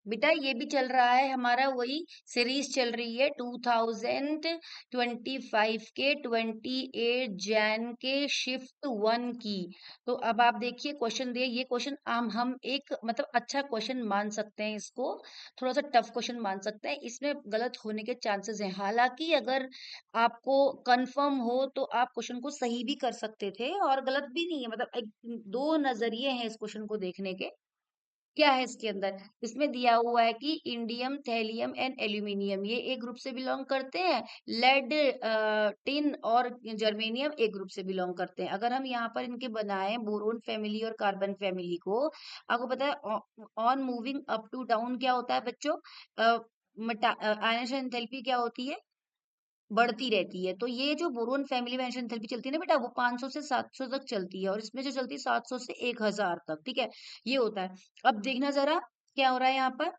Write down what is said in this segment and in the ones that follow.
बेटा ये भी चल रहा है हमारा, वही सीरीज चल रही है 2025 के 28 जैन के शिफ्ट 1 की। तो अब आप देखिए क्वेश्चन दिए, ये क्वेश्चन हम एक मतलब अच्छा क्वेश्चन मान सकते हैं इसको, थोड़ा सा टफ क्वेश्चन मान सकते हैं, इसमें गलत होने के चांसेस हैं। हालांकि अगर आपको कंफर्म हो तो आप क्वेश्चन को सही भी कर सकते थे और गलत भी नहीं है, मतलब दो नजरिए हैं इस क्वेश्चन को देखने के। क्या है इसके अंदर? इसमें दिया हुआ है कि इंडियम, थैलियम एंड एल्यूमिनियम ये एक ग्रुप से बिलोंग करते हैं। लेड, टिन और जर्मेनियम एक ग्रुप से बिलोंग करते हैं। अगर हम यहाँ पर इनके बनाए बोरोन फैमिली और कार्बन फैमिली को, आपको पता है on moving up to down क्या होता है बच्चों? आयनेशन एंथैल्पी क्या होती है? बढ़ती रहती है। तो ये जो बोरोन फैमिली में आयनेशन एंथैल्पी चलती है ना बेटा, वो 500 से 700 तक चलती है, और इसमें जो चलती है 700 से 1000 तक, ठीक है? ये होता है। अब देखना जरा क्या हो रहा है यहाँ पर।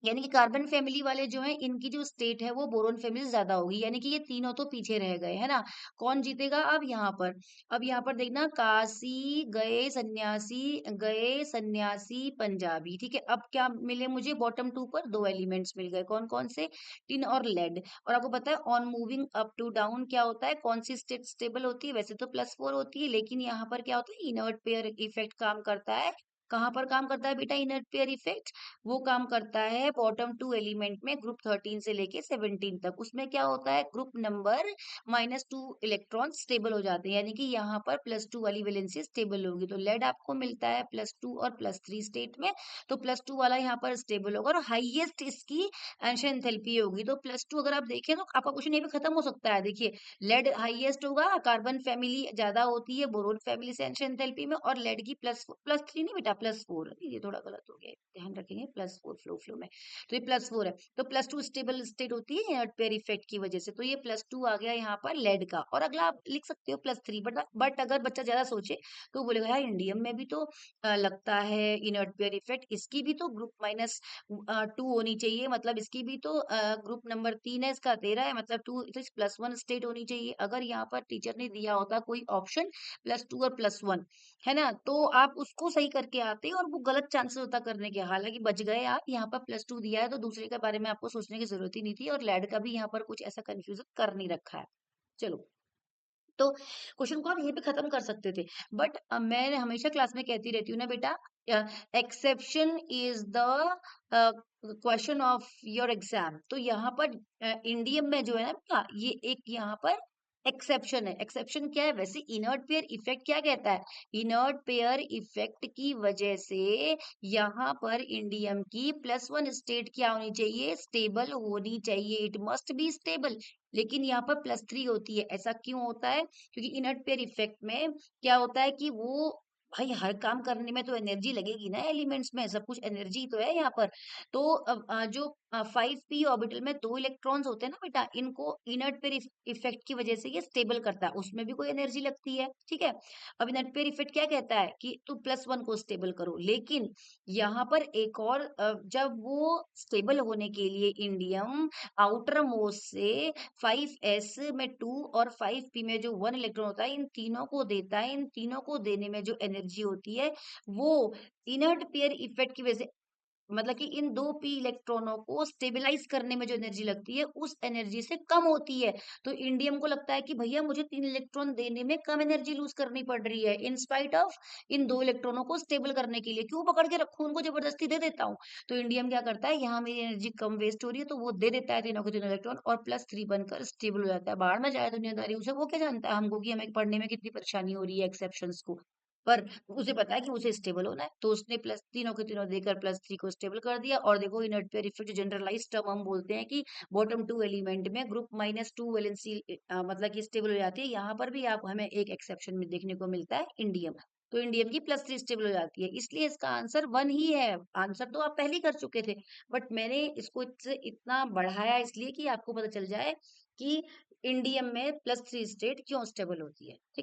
यानी कि कार्बन फैमिली वाले जो हैं, इनकी जो स्टेट है वो बोरोन फैमिली से ज्यादा होगी, यानी कि ये तीनों तो पीछे रह गए, है ना? कौन जीतेगा अब यहाँ पर? अब यहाँ पर देखना, काशी गए सन्यासी पंजाबी, ठीक है? अब क्या मिले मुझे बॉटम टू पर? दो एलिमेंट्स मिल गए, कौन कौन से? टिन और लेड। और आपको पता है on moving up to down क्या होता है? कौन सी स्टेट स्टेबल होती है? वैसे तो +4 होती है, लेकिन यहाँ पर क्या होता है? इनर्ट पेयर इफेक्ट काम करता है। कहाँ पर काम करता है बेटा इनर्ट पेयर इफेक्ट? वो काम करता है बॉटम टू एलिमेंट में, ग्रुप 13 से लेके 17 तक। उसमें क्या होता है? ग्रुप नंबर -2 इलेक्ट्रॉन स्टेबल हो जाते हैं, यानी कि यहाँ पर +2 वाली वैलेंसी स्टेबल होगी। तो लेड आपको मिलता है +2 और +3 स्टेट में, तो +2 वाला यहाँ पर स्टेबल होगा और हाईएस्ट इसकी एंशन एंथैल्पी होगी। तो +2 अगर आप देखें तो आपका क्वेश्चन ये भी खत्म हो सकता है। देखिए, लेड हाईएस्ट होगा, कार्बन फैमिली ज्यादा होती है बोरोन फैमिली से एंशन एंथैल्पी में, और लेड की +3 नहीं बेटा, +4, ये थोड़ा गलत हो गया, ध्यान रखेंगे, +4 फ्लो में। तो ये +4 है, तो +2 स्टेबल स्टेट होती है इनर्ट पेयर इफेक्ट की वजह से। तो ये +2 आ गया यहाँ पर लेड का, और अगला आप लिख सकते हो +3। बट अगर बच्चा ज्यादा सोचे तो बोलेगा यार इंडियम में भी तो लगता है इनर्ट पेयर इफेक्ट, इसकी भी तो ग्रुप -2 होनी चाहिए, मतलब इसकी भी तो ग्रुप नंबर 3 है, इसका 13 है, मतलब 2 तो +1 स्टेट होनी चाहिए। अगर यहाँ पर टीचर ने दिया होता कोई ऑप्शन +2 और +1, है ना, तो आप उसको सही करके आते और वो गलत चांसेस होता करने के। हालांकि बच गए आप, यहाँ पर +2 दिया है तो दूसरे के बारे में आपको सोचने की जरूरत ही नहीं थी, और लैड का भी यहाँ पर कुछ ऐसा कंफ्यूजन कर नहीं रखा है। चलो, तो क्वेश्चन को आप यहीं पे खत्म कर सकते थे। बट मैं हमेशा क्लास में कहती रहती हूँ ना बेटा, exception is the question of your exam. तो यहाँ पर इंडियम में जो है ना बेटा, ये एक यहाँ पर एक्सेप्शन है। एक्सेप्शन क्या है? वैसे इनर्ट पेयर इफेक्ट क्या कहता है? इनर्ट पेयर इफेक्ट की वजह से यहाँ पर इंडियम की +1 स्टेट क्या होनी चाहिए? स्टेबल होनी चाहिए, इट मस्ट बी स्टेबल। लेकिन यहाँ पर +3 होती है, ऐसा क्यों होता है? क्योंकि इनर्ट पेयर इफेक्ट में क्या होता है कि वो, भाई हर काम करने में तो एनर्जी लगेगी ना, एलिमेंट्स में सब कुछ एनर्जी तो है यहाँ पर। तो जो 5p ऑर्बिटल में 2 इलेक्ट्रॉन्स होते हैं ना बेटा, इनको इनर्ट पेयर इफेक्ट की वजह से ये स्टेबल करता है, उसमें भी कोई एनर्जी लगती है, ठीक है? अब इनर्ट पेयर इफेक्ट क्या कहता है कि तू +1 को स्टेबल करो, लेकिन यहाँ पर एक और जब वो स्टेबल होने के लिए इंडियम आउटर मोस्ट से 5s में 2 और 5p में जो 1 इलेक्ट्रॉन होता है, इन तीनों को देता है। इन तीनों को देने में जो एनर्जी होती है वो इनर्ट पेयर इफेक्ट की वजह से, मतलब कि इन 2 p इलेक्ट्रॉनों को स्टेबलाइज करने में जो एनर्जी लगती है उस एनर्जी से कम होती है। तो इंडियम को लगता है कि भैया मुझे 3 इलेक्ट्रॉन देने में कम एनर्जी लूज करनी पड़ रही है, इन स्पाइट ऑफ इन 2 इलेक्ट्रॉनों को स्टेबल करने के लिए क्यों पकड़ के रखूं, उनको जबरदस्ती दे देता हूँ। तो इंडियम क्या करता है, यहाँ मेरी एनर्जी कम वेस्ट हो रही है तो वो दे देता है तीनों के तीनों इलेक्ट्रॉन, और +3 बनकर स्टेबल हो जाता है। बाहर में जाए दुनियादारी, उसे वो क्या जानता है हमको कि हमें पढ़ने में कितनी परेशानी हो रही है एक्सेप्शंस को। पर उसे पता है कि उसे स्टेबल होना है, तो उसने प्लस तीनों के तीनों देकर +3 को स्टेबल कर दिया। और देखो inert pair effect generalise term हम बोलते हैं कि बॉटम टू एलिमेंट में ग्रुप -2 वैलेंसी मतलब कि स्टेबल हो जाती है। यहाँ पर भी आप हमें एक एक्सेप्शन में देखने को मिलता है इंडियम, तो इंडियम की +3 स्टेबल हो जाती है, इसलिए इसका आंसर 1 ही है। आंसर तो आप पहले ही कर चुके थे, बट मैंने इसको इतना बढ़ाया इसलिए कि आपको पता चल जाए कि इंडियम में +3 स्टेट क्यों स्टेबल होती है, ठीक।